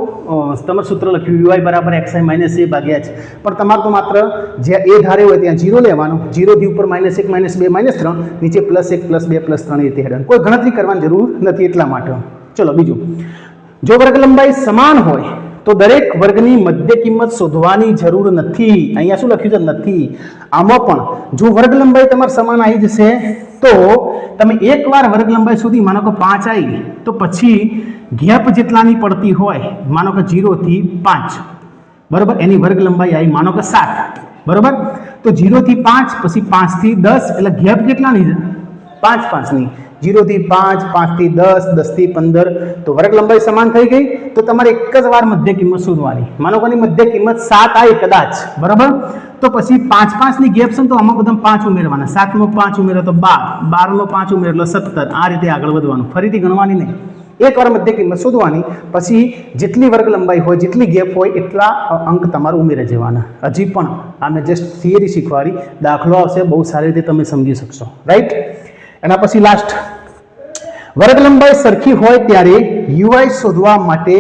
તમારું સૂત્ર લખ્યું યુઆઈ બરાબર xi માઇનસ a ભાગ્યા h, પણ તમારે તો માત્ર જ્યાં એ ધારે હોય ત્યાં 0 લેવાનું, 0 થી ઉપર -1 -2 -3, નીચે +1 +2 +3 રીતે હેડવાનું, કોઈ ગણતરી કરવાની જરૂર નથી એટલા માટે. ચલો બીજું, જો વર્ગ લંબાઈ સમાન હોય તો દરેક વર્ગની મધ્ય કિંમત શોધવાની જરૂર નથી. અહીંયા શું લખ્યું છે? નથી. આમાં પણ જો વર્ગ લંબાઈ તમારે સમાન આવી જશે તો તમે એકવાર વર્ગ લંબાઈ સુધી માનો કે 5 આવી તો પછી ગેપ જેટલાની પડતી હોય, માનો કે 0 થી 5, બરોબર, એની વર્ગ લંબાઈ આવી માનો કે 7, બરોબર, તો 0 થી 5 પછી 5 થી 10 એટલે ગેપ કેટલાની છે? 5 5 ની. 0 થી 5, 5 થી 10, 10 થી 15, તો વર્ગ લંબાઈ સમાન થઈ ગઈ. તો તમારે એક જ વાર મધ્ય કિંમત શોધવાની. માનો કે મધ્ય કિંમત 7 આવી કદાચ, બરાબર, તો પછી 5 5 ની ગેપ છે તો આમાં બધા 5 ઉમેરવાના, 7 માં 5 ઉમેરો તો 12, 12 માં 5 ઉમેરો એટલે 17, આ રીતે આગળ વધવાનું, ફરીથી ગણવાની નહીં. એકવાર મધ્ય કિંમત શોધવાની, પછી જેટલી વર્ગ લંબાઈ હોય, જેટલી ગેપ હોય એટલા અંક તમારે ઉમેરી જવાના. હજી પણ આ મેં જસ્ટ થિયરી શીખવાડી, દાખલો આવશે બહુ સારી રીતે તમે સમજી શકશો. રાઈટ? એના પછી લાસ્ટ, વર્ગ લંબાઈ સરખી હોય ત્યારે યુઆઈ શોધવા માટે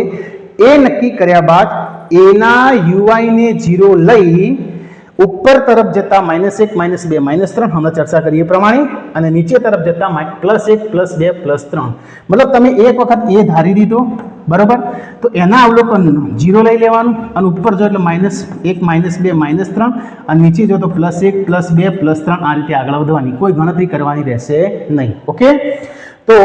એ નક્કી કર્યા બાદ એના યુઆઈ ને 0 લઈ ઉપર તરફ જતા -1 -2 -3 હમણાં ચર્ચા કરીએ પ્રમાણે, અને નીચે તરફ જતા +1 +2 +3, મતલબ તમે એક વખત એ ધારી દીધો, બરોબર, તો એના અવલોકન 0 લઈ લેવાનું, અને ઉપર જો એટલે -1 -2 -3, અને નીચે જો તો +1 +2 +3, આ રીતે આગળ વધવાની, કોઈ ગણતરી કરવાની રહેશે નહીં. ઓકે, તો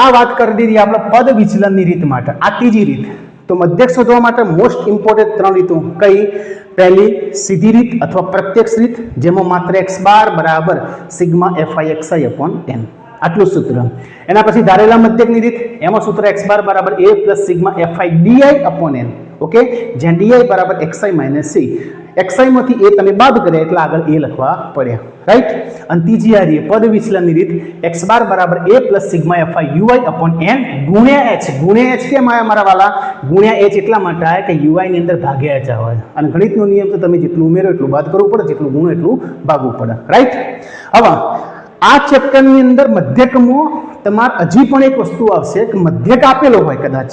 આ વાત કરી દીધી આપણે પદ વિચલનની રીત માટે. આ ત્રીજી રીત. તો મધ્યક શોધવા માટે મોસ્ટ ઇમ્પોર્ટન્ટ 3 રીતો કઈ? પહેલી સીધી રીત અથવા પ્રત્યક્ષ રીત, જેમાં માત્ર x બાર બરાબર sigma fi xi upon n, આટલું સૂત્ર. એના પછી ધારેલા મધ્યકની રીત, એમાં સૂત્ર x બાર બરાબર a plus sigma fi di upon n. Okay, જ્યાં di બરાબર xi માઇનસ c, xi માંથી a તમે બાદ કર્યા એટલે આગળ a લખવા પડ્યા. રાઈટ? અને ત્રીજી આ રીત પદ વિચલનની રીત, x બાર બરાબર a plus sigma fi ui upon n ગુણ્યા h. ગુણ્યા h કેમ આવ્યા મારા વાલા? ગુણ્યા h એટલા માટે આવ્યા કે ui ની અંદર ભાગ્યા h આવે, અને ગણિતનો નિયમ તો તમે જેટલું ઉમેરો એટલું બાદ કરવું પડે, જેટલું ગુણો એટલું ભાગવું પડે. રાઈટ? હવે આ ચેપ્ટરની અંદર મધ્યકમાં તમારે હજી પણ એક વસ્તુ આવશે કે મધ્યક આપેલો હોય કદાચ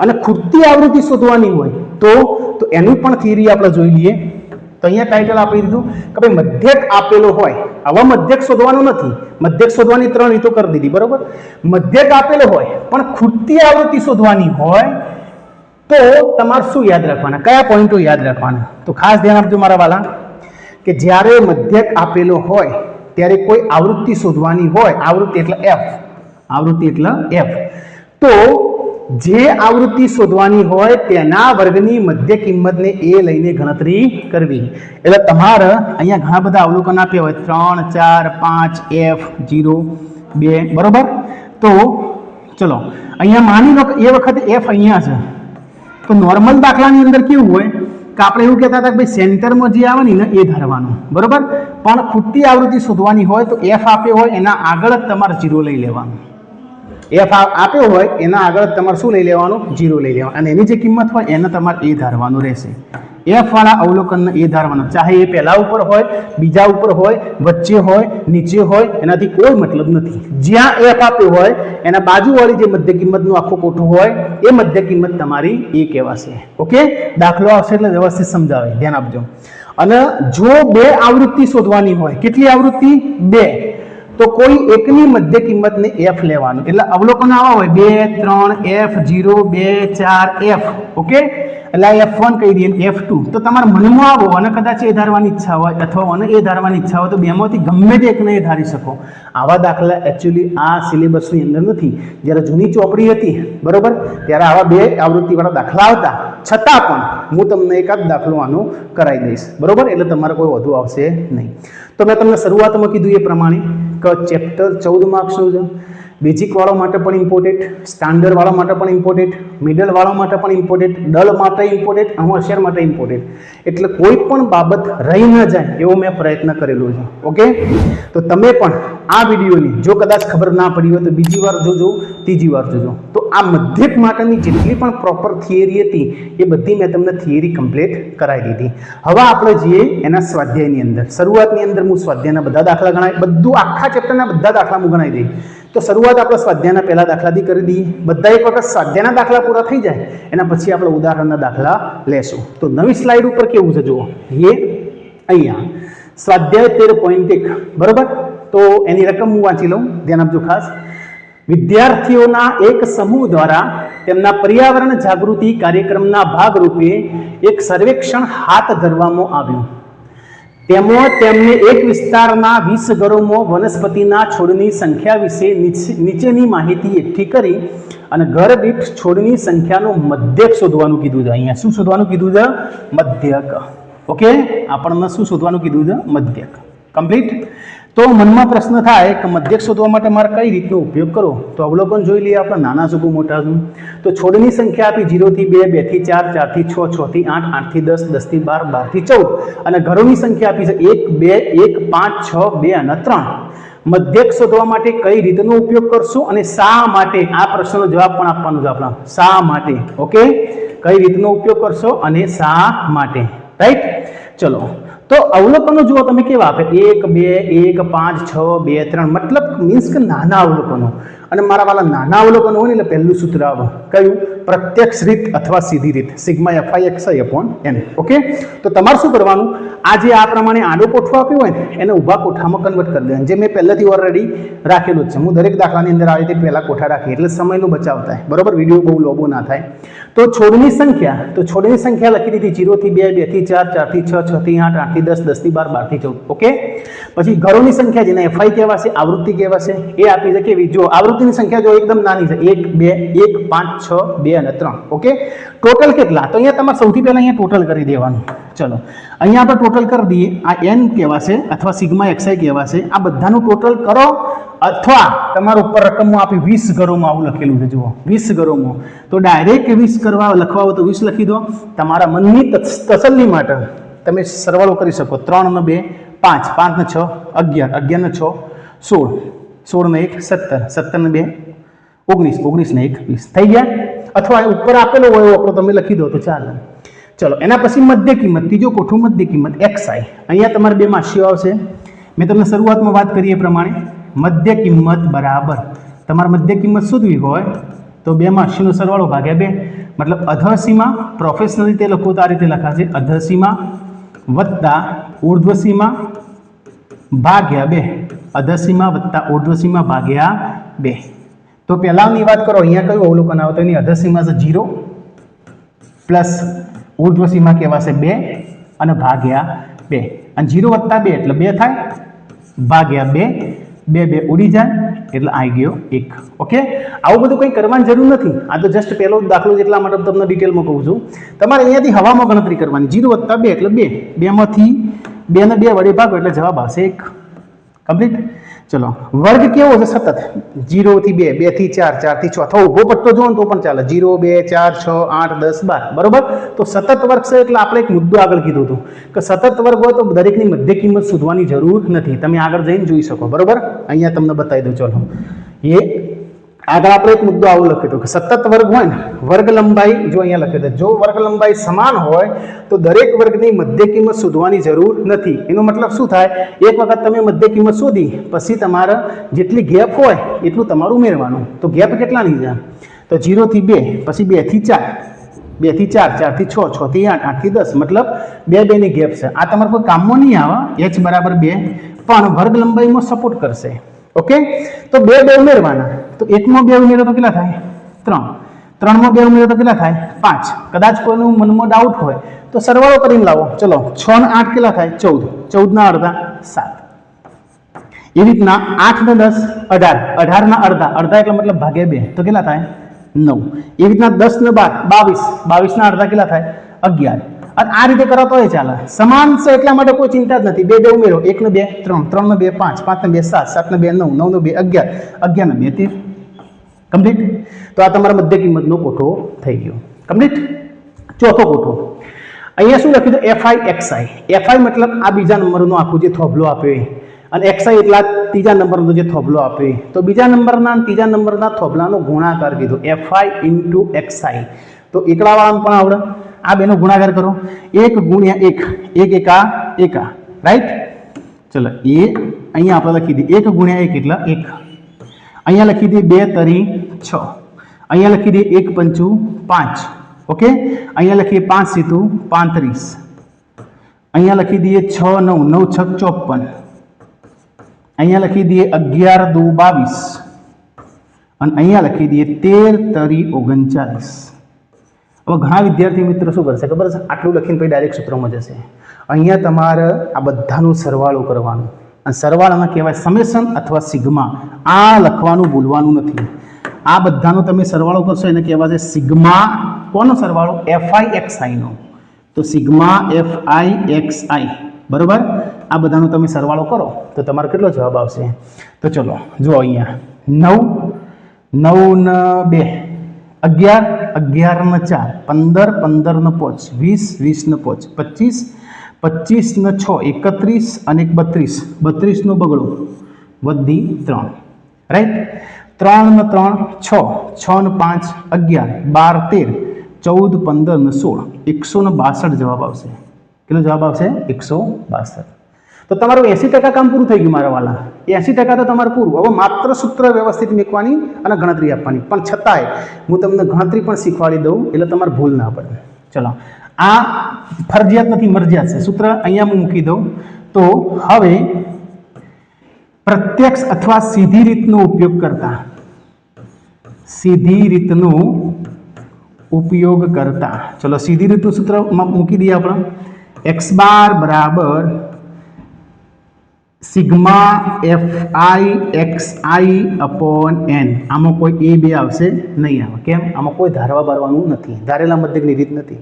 અને ખૂટતી આવૃત્તિ શોધવાની હોય તો એનું પણ થિયરી આપણે જોઈ લઈએ. તો અહીંયા ટાઇટલ આપી દીધું કે ભાઈ મધ્યક આપેલો હોય, આવા મધ્યક શોધવાનું નથી, મધ્યક શોધવાની 3 રીતો કરી દીધી, બરોબર. મધ્યક આપેલો હોય પણ ખૂટતી આવૃત્તિ શોધવાની હોય તો તમારે શું યાદ રાખવાના, કયા પોઈન્ટો યાદ રાખવાના? તો ખાસ ધ્યાન આપજો મારા વાલા કે જ્યારે મધ્યક આપેલો હોય ત્યારે કોઈ આવૃત્તિ શોધવાની હોય, આવૃત્તિ એટલે f, આવૃત્તિ એટલે f. તો જે આવૃત્તિ શોધવાની હોય તેના વર્ગની મધ્ય કિંમતને a લઈને ગણતરી કરવી. એટલે તમારે અહીંયા ઘણા બધા અવલોકન આપ્યા હોય 3 4 5 f 0 2 બરોબર. તો ચલો અહીંયા માની લો કે એ વખતે f અહીંયા છે. તો નોર્મલ દાખલાની અંદર કેવું હોય કે આપણે એવું કહેતા હતા કે ભાઈ સેન્ટરમાં જે આવે ને એ ધારવાનું બરોબર. પણ ખૂટતી આવૃત્તિ શોધવાની હોય તો f આપ્યો હોય એના આગળ જ તમારે 0 લઈ લેવાનું. f આપ્યો હોય એના આગળ તમારે શું લઈ લેવાનું? 0 લઈ લેવાનું. અને એની જે કિંમત હોય એને તમારે એ ધારવાનું રહેશે. f વાળા અવલોકનને એ ધારવાનું, ચાહે એ પહેલા ઉપર હોય, બીજા ઉપર હોય, વચ્ચે હોય, નીચે હોય, એનાથી કોઈ મતલબ નથી. જ્યાં f આપ્યો હોય એના બાજુવાળી જે મધ્ય કિંમતનું આખું કોઠું હોય એ મધ્ય કિંમત તમારી એ કહેવાશે. ઓકે, દાખલો આવશે એટલે વ્યવસ્થિત સમજાવે, ધ્યાન આપજો. અને જો બે આવૃત્તિ શોધવાની હોય, કેટલી આવૃત્તિ? 2. તો કોઈ એકની મધ્ય કિંમતને f લેવાનું. એટલે અવલોકન આવા હોય 2 3 f 0 2 4 f. ઓકે, એટલે f1 કહી દઈએ, f2. તો તમારા મનમાં આવો અને કદાચ એ ધારવાની ઈચ્છા હોય અથવા અને એ ધારવાની ઈચ્છા હોય તો બેમાંથી ગમે તે એકને એ ધારી શકો. આવા દાખલા એકચ્યુઅલી આ સિલેબસની અંદર નથી. જ્યારે જૂની ચોપડી હતી બરોબર ત્યારે આવા બે આવૃત્તિવાળા દાખલા આવતા, છતાં પણ હું તમને એકાદ દાખલો આનો કરાવી દઈશ બરોબર. એટલે તમારે કોઈ વધુ આવશે નહીં. તો મેં તમને શરૂઆતમાં કીધું એ પ્રમાણે કે ચેપ્ટર 14 માર્ક્સનું છે. બેઝિક વાળો માટે પણ ઇમ્પોર્ટન્ટ, સ્ટાન્ડર્ડ વાળા માટે પણ ઇમ્પોર્ટન્ટ, મિડલ વાળા માટે પણ ઇમ્પોર્ટન્ટ, ડલ માટે ઇમ્પોર્ટન્ટ, અને હોશિયાર માટે ઇમ્પોર્ટન્ટ. એટલે કોઈ પણ બાબત રહી ન જાય એવો મેં પ્રયત્ન કરેલો છે. ઓકે, તો તમે પણ આ વિડીયોની જો કદાચ ખબર ના પડી હોય તો બીજી વાર જોજો, ત્રીજી વાર જોજો. તો આ મધ્યક માટેની જેટલી પણ પ્રોપર થિયરી હતી એ બધી મેં તમને થિયરી કમ્પ્લીટ કરાવી દીધી. હવે આપણે જઈએ એના સ્વાધ્યાયની અંદર. શરૂઆતની અંદર હું સ્વાધ્યાયના બધા દાખલા ગણાવી, બધું આખા ચેપ્ટરના બધા દાખલા હું ગણાવી દઈ. તો શરૂઆત આપણે સ્વાધ્યાયના પહેલા દાખલાથી કરી દઈએ. બધા એક વખત સ્વાધ્યાયના દાખલા પૂરા થઈ જાય એના પછી આપણે ઉદાહરણના દાખલા લેશું. તો નવી સ્લાઇડ ઉપર કેવું છે જુઓ, એ અહીંયા સ્વાધ્યાય 13.1 બરોબર. તો એની રકમ હું વાંચી લઉં, ધ્યાન આપજો ખાસ. વિદ્યાર્થીઓના એક સમૂહ દ્વારા તેમના પર્યાવરણ જાગૃતિ કાર્યક્રમના ભાગરૂપે એક સર્વેક્ષણ હાથ ધરવામાં આવ્યું. તેમાં તેમને એક વિસ્તારના 20 ઘરોમાં વનસ્પતિના છોડની સંખ્યા વિશે નીચેની માહિતી એકઠી કરી અને ઘર દીઠ છોડની સંખ્યાનું મધ્યક શોધવાનું કીધું છે. અહીંયા શું શોધવાનું કીધું છે? મધ્યક. ઓકે, આપણને શું શોધવાનું કીધું છે? મધ્યક. કમ્પ્લીટ. તો મનમાં પ્રશ્ન થાય કે મધ્યક શોધવા માટે મારે કઈ રીતનો ઉપયોગ કરો? તો અવલોકન જોઈ લઈએ આપણે, નાના શું મોટાનું. તો છોડની સંખ્યા આપી 0 થી 2, 2 થી 4, 4 થી 6, 6 થી 8, 8 થી 10, 10 થી 12, 12 થી 14. અને ઘરોની સંખ્યા આપી છે 1, 2, 1, 5, 6, 2 અને 3. મધ્યક શોધવા માટે કઈ રીતનો ઉપયોગ કરશું અને શા માટે? આ પ્રશ્નનો જવાબ પણ આપવાનો છે આપણે. શા માટે? ઓકે, કઈ રીતનો ઉપયોગ કરશો અને શા માટે? રાઈટ. ચલો, તો અવલોકનો જુઓ તમે કેવા આપે, 1, 2, 1, 5, 6, 2, 3. મતલબ મીન્સ કે નાના અવલોકનો. અને મારા વાળા નાના અવલોકનો હોય ને એટલે પહેલું સૂત્ર આવે કયું? પ્રત્યક્ષ રીત અથવા સીધી રીત, sigma fi upon n. Okay, તો તમારે શું કરવાનું? આ જે આ પ્રમાણે આડો કોઠો આપ્યો હોય ને એને ઊભા કોઠામાં કન્વર્ટ કરી દેવાનું, જે મેં પહેલાથી ઓલરેડી રાખેલું જ છે. હું દરેક દાખલાની અંદર આવી રીતે પહેલા કોઠા રાખી એટલે સમયનો બચાવ થાય બરોબર, વિડીયો બહુ લોબો ના થાય. તો છોડની સંખ્યા, તો છોડની સંખ્યા લખી દીધી 0 થી 2, 2 થી 4, 4 થી 6, 6 થી 8, 8 થી 10, 10 થી 12, 12 થી 14. ઓકે, પછી ઘરોની સંખ્યા જેને fi કહેવાશે, આવૃત્તિ કહેવાશે, એ આપી છે કેવી? જો આવૃત્તિની સંખ્યા જો એકદમ નાની છે, 1, 2, 1, 5, 6, 2 અને 3. ઓકે, ટોટલ કેટલા? તો અહીંયા તમારે સૌથી પહેલા અહીંયા ટોટલ કરી દેવાનું. ચલો, અહીંયા આપણે ટોટલ કરી દઈએ. આ n કહેવાશે અથવા સિગ્મા xi કહેવાશે. આ બધાનું ટોટલ કરો અથવા તમારા ઉપર રકમમાં આપી 20 ઘરોમાં આવું લખેલું છે જુઓ, 20 ઘરોમાં. તો ડાયરેક્ટ 20 કરવા લખવા હોય તો 20 લખી દો. તમારા મનની તસલ્લી માટે તમે સરવાળો કરી શકો. 3 ને 2 5, 5 ને 6 11, 11 ને 6 16, 16 ને 1 17, 17 ને 2 19, 19 ને 1 20 થઈ ગયા. અથવા ઉપર આપેલો હોય એવો તમે લખી દો તો ચાલે. ચલો, એના પછી મધ્ય કિંમત, ત્રીજો કોઠો મધ્ય કિંમત xi. અહીંયા તમારે બે માસીઓ આવશે. મેં તમને શરૂઆતમાં વાત કરી એ પ્રમાણે મધ્ય કિંમત બરાબર, તમારે મધ્ય કિંમત શોધવી હોય તો બે માસીનો સરવાળો ભાગ્યા 2. મતલબ અધસીમા, પ્રોફેશનલ રીતે લખો તો આ રીતે લખાશે, અધસીમા વત્તા ઉર્ધ્વસીમા ભાગ્યા 2. અધસીમા વત્તા ઉર્ધ્વસીમા ભાગ્યા 2. તો પહેલાની વાત કરો, અહીંયા કયું અવલોકન આવે? તો એની અધસીમા છે 0 પ્લસ ઉર્ધ્વસીમા કહેવાશે 2 અને ભાગ્યા 2. અને 0 વત્તા 2 એટલે 2 થાય, ભાગ્યા 2, 2 2 ઉડી જાય એટલે આવી ગયો 1. ઓકે, આવું બધું કંઈ કરવાની જરૂર નથી. આ તો જસ્ટ પહેલો દાખલો જેટલા માટે તમને ડિટેલમાં કહું છું. તમારે અહીંયાથી હવામાં ગણતરી કરવાની. 0 + 2 એટલે 2. 2 માંથી 2 ને 2 વડે ભાગો એટલે જવાબ આવશે 1. કમ્પ્લીટ. ચલો, વર્ગ કેવો છે? સતત. 0 થી 2, 2 થી 4, 4 થી 6. થોડો ઉભો પટ્ટો જોવો ને તો પણ ચાલે. 0, 2, 4, 6, 8, 10, 12. બરોબર. તો સતત વર્ગ છે એટલે આપણે એક મુદ્દો આગળ કીધું હતું કે સતત વર્ગ હોય તો દરેકની મધ્ય કિંમત શોધવાની જરૂર નથી. તમે આગળ જઈને જોઈ શકો. બરોબર. અહીંયા તમને બતાવી દઉં. ચલો, એ આગળ આપણે એક મુદ્દો આવો લખ્યો હતો કે સતત વર્ગ હોય ને, વર્ગ લંબાઈ જો અહીંયા લખ્યો હતો, જો વર્ગ લંબાઈ સમાન હોય તો દરેક વર્ગની મધ્ય કિંમત શોધવાની જરૂર નથી. એનો મતલબ શું થાય? એક વખત તમે મધ્ય કિંમત શોધી પછી તમારે જેટલી ગેપ હોય એટલું તમારું ઉમેરવાનું. તો ગેપ કેટલાની છે? તો 0 થી 2, પછી 2 થી 4, 2 થી 4, 4 થી 6, 6 થી 8, 8 થી 10, મતલબ 2 2 ની ગેપ છે. આ તમારે કોઈ કામમાં નહીં આવે. h બરાબર 2 પણ વર્ગ લંબાઈમાં સપોર્ટ કરશે. ઓકે, તો 2 2 ઉમેરવાના. તો 1 માં 2 ઉમેરો તો કેટલા થાય? 3. 3 માં 2 ઉમેરો તો કેટલા થાય? 5. કદાચ કોઈનું મનમાં ડાઉટ હોય તો સરવાળો કરીને લાવો. ચલો, 6 ને 8 કેટલા થાય? 14. 14 ના અડધા 7. એવી રીતના 8 ને 10 18. 18 ના અડધા, અડધા એટલે મતલબ ભાગ્યા 2 તો કેટલા થાય? 9. એવી રીતના 10 ને 12 22. 22 ના અડધા કેટલા થાય? 11. અને આ રીતે કરો તો એ ચાલે. સમાન છે એટલા માટે કોઈ ચિંતા જ નથી. 2 2 ઉમેરો. 1 ને 2 3, 3 ને 2 5, 5 ને 2 7, 7 ને 2 9, 9 ને 2 11, 11 ને 2 13. કમ્પ્લીટ. તો આ તમારા મધ્ય કિંમતનો કોઠો થઈ ગયો. કમ્પ્લીટ. ચોથો કોઠો અહીંયા શું લખ્યું છે? fi. fi મતલબ આ બીજા નંબરનો આખું જે થોભલો આપ્યો અને xi એટલા ત્રીજા નંબરનો જે થોભલો આપ્યો. તો બીજા નંબરના અને ત્રીજા નંબરના થોભલાનો ગુણાકાર કીધો. fi * xi. તો એકડાવાળાને પણ આવડે. આ બેનો ગુણાકાર કરો. 1 * 1, 1 1 1, રાઈટ. ચલો, એ અહીંયા આપણે લખી દઈએ 1 * 1 એટલે 1. અહીંયા લખી દઈએ 2 તરી 6. અહીંયા લખી દઈએ 1 પંચું 5. ઓકે, અહીંયા લખીએ 5 સીતું 35. અહીંયા લખી દઈએ 6 9, 9 6 54. અહીંયા લખી દઈએ 11 2 22. અને અહીંયા લખી દઈએ 13 તરી 39. હવે ઘણા વિદ્યાર્થી મિત્રો શું કરશે ખબર છે? આટલું લખીને પછી ડાયરેક્ટ સૂત્રમાં જશે. અહીંયા તમારે આ બધાનો સરવાળો કરવાનો. અને સરવાળામાં કહેવાય સમેશન અથવા સિગ્મા. આ લખવાનું ભૂલવાનું નથી. આ બધાનો તમે સરવાળો કરશો એને કહેવાય છે સિગ્મા. કોનો સરવાળો? fi xi નો. તો સિગ્મા fi xi. બરોબર. આ બધાનો તમે સરવાળો કરો તો તમારો કેટલો જવાબ આવશે? તો ચલો જુઓ અહીંયા 9 9 ને 2 11 11 ને 4 15 15 ને 5 20 20 ને 5 25 25 ને 6 31 અને 32 32 નો બગડો વધી 3. રાઈટ. 3 ને 3 6 6 ને 5 11 12 13 14 15 ને 16 162 જવાબ આવશે. કેટલો જવાબ આવશે? 162. તો તમારું 80% કામ પૂરું થઈ ગયું મારા વાલા. 80% તો તમારું પૂરું. હવે માત્ર સૂત્ર વ્યવસ્થિત મૂકવાની અને ગણતરી આપવાની. પણ છતાંય હું તમને ગણતરી પણ શીખવાડી દઉં એટલે તમારે ભૂલ ના પડે. ચલો, આ ફરજિયાત નથી, મરજિયાત છે. સૂત્ર અહીંયા હું મૂકી દઉં. તો હવે પ્રત્યક્ષ અથવા સીધી રીતનો ઉપયોગ કરતા, સીધી રીતનો ઉપયોગ કરતા, ચલો સીધી રીતનું સૂત્ર મૂકી દઈએ આપણે. x બાર બરાબર sigma fi xi upon n. આમાં કોઈ a 2 આવશે નહીં. આવે કેમ? આમાં કોઈ ધારવા બારવાનું નથી. ધારેલા મધ્યકની રીત નથી.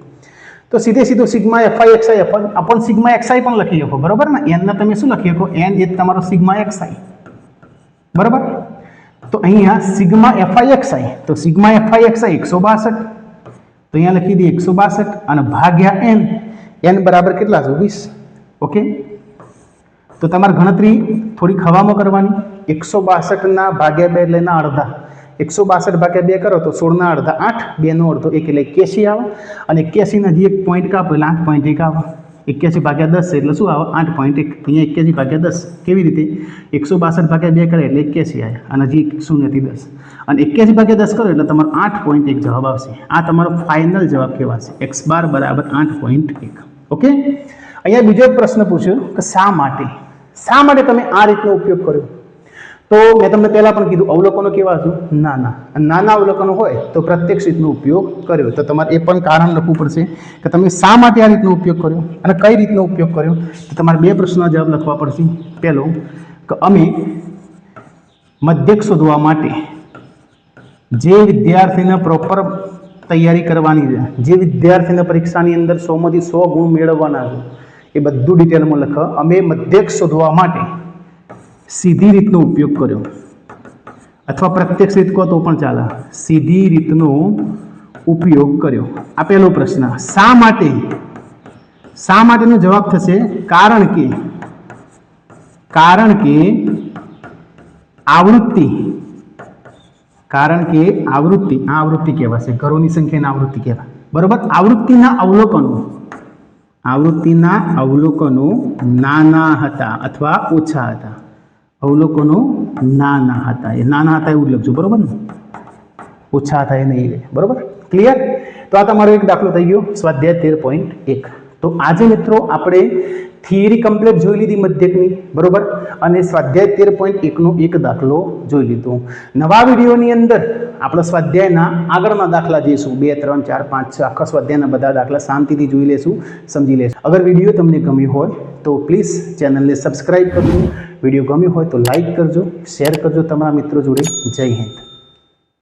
તો સીધે સીધું sigma fi xi upon sigma xi પણ લખી શકો. બરોબર ને? n ને તમે શું લખી શકો? n એ તમારો સિગ્મા xi. બરોબર. તો અહીંયા સિગ્મા fi xi, તો સિગ્મા fi xi 162. તો અહીંયા લખી દઈએ 162 અને ભાગ્યા n. n બરાબર કેટલા? 20. ઓકે, તો તમારે ગણતરી થોડી ખવામાં કરવાની. 162 ના ભાગ્યા 2 એટલે ના અડધા. 162 ભાગ્યા 2 કરો તો 16 ના અડધા 8, 2 નો અડધો 1 એટલે 81 આવે. અને 81 ના જે એક પોઈન્ટ કાપો એટલે 8.1 આવે. 81 ભાગ્યા 10 એટલે શું આવે? 8.1. અહીંયા 81 ભાગ્યા 10 કેવી રીતે? 162 ભાગ્યા 2 કરે એટલે 81 આવે. અને હજી 0 થી 10 અને 81 ભાગ્યા 10 કરો એટલે તમારો 8.1 જવાબ આવશે. આ તમારો ફાઇનલ જવાબ કહેવાશે. x બાર બરાબર 8.1. ઓકે, અહીંયા બીજો એક પ્રશ્ન પૂછ્યો કે શા માટે તમે આ રીતનો ઉપયોગ કર્યો? તો મેં તમને પહેલા પણ કીધું અવલોકનો કેવા છે? નાના અવલોકનો હોય તો પ્રત્યક્ષ રીતનો ઉપયોગ કર્યો. તો તમારે એ પણ કારણ લખવું પડશે કે તમે શા માટે આ રીતનો ઉપયોગ કર્યો અને કઈ રીતનો ઉપયોગ કર્યો. તો તમારે બે પ્રશ્નોના જવાબ લખવા પડશે. પહેલો કે અમે મધ્યક શોધવા માટે જે વિદ્યાર્થીને પ્રોપર તૈયારી કરવાની છે, જે વિદ્યાર્થીને પરીક્ષાની અંદર 100 માંથી 100 ગુણ મેળવવાના છે, એ બધું ડિટેલમાં લખ. અમે મધ્યક શોધવા માટે સીધી રીતનો ઉપયોગ કર્યો, અથવા પ્રત્યક્ષ રીત કહો તો પણ ચાલે. સીધી રીતનો ઉપયોગ કર્યો. આ પહેલો પ્રશ્ન. શા માટે? શા માટેનો જવાબ થશે કારણ કે આવૃત્તિ, કારણ કે આવૃત્તિ, આ આવૃત્તિ કહેવાશે, ઘરોની સંખ્યાને આવૃત્તિ કહેવાય. બરોબર. આવૃત્તિના અવલોકનો નાના હતા અથવા ઓછા હતા. અવલોકનો નાના હતા, એ નાના હતા એવું જ લખજો. બરોબર ને? ઓછા હતા એ નહીં લે. બરોબર? ક્લિયર? તો આ તમારો એક દાખલો થઈ ગયો, સ્વાધ્યાય 13.1. તો આજે મિત્રો આપણે થિયરી કમ્પ્લીટ જોઈ લીધી મધ્યકની. બરોબર? અને સ્વાધ્યાય 13.1 નો એક દાખલો જોઈ લીધો. નવા વિડીયોની અંદર આપણે સ્વાધ્યાયના આગળના દાખલા જોઈશું. 2, 3, 4, 5, 6 આખા સ્વાધ્યાયના બધા દાખલા શાંતિથી જોઈ લેશું, સમજી લેશું. અગર વિડીયો તમને ગમ્યો હોય તો પ્લીઝ ચેનલને સબસ્ક્રાઈબ કરજો. વિડીયો ગમ્યો હોય તો લાઈક કરજો, શેર કરજો તમારા મિત્રો જોડે. જય હિન્દ.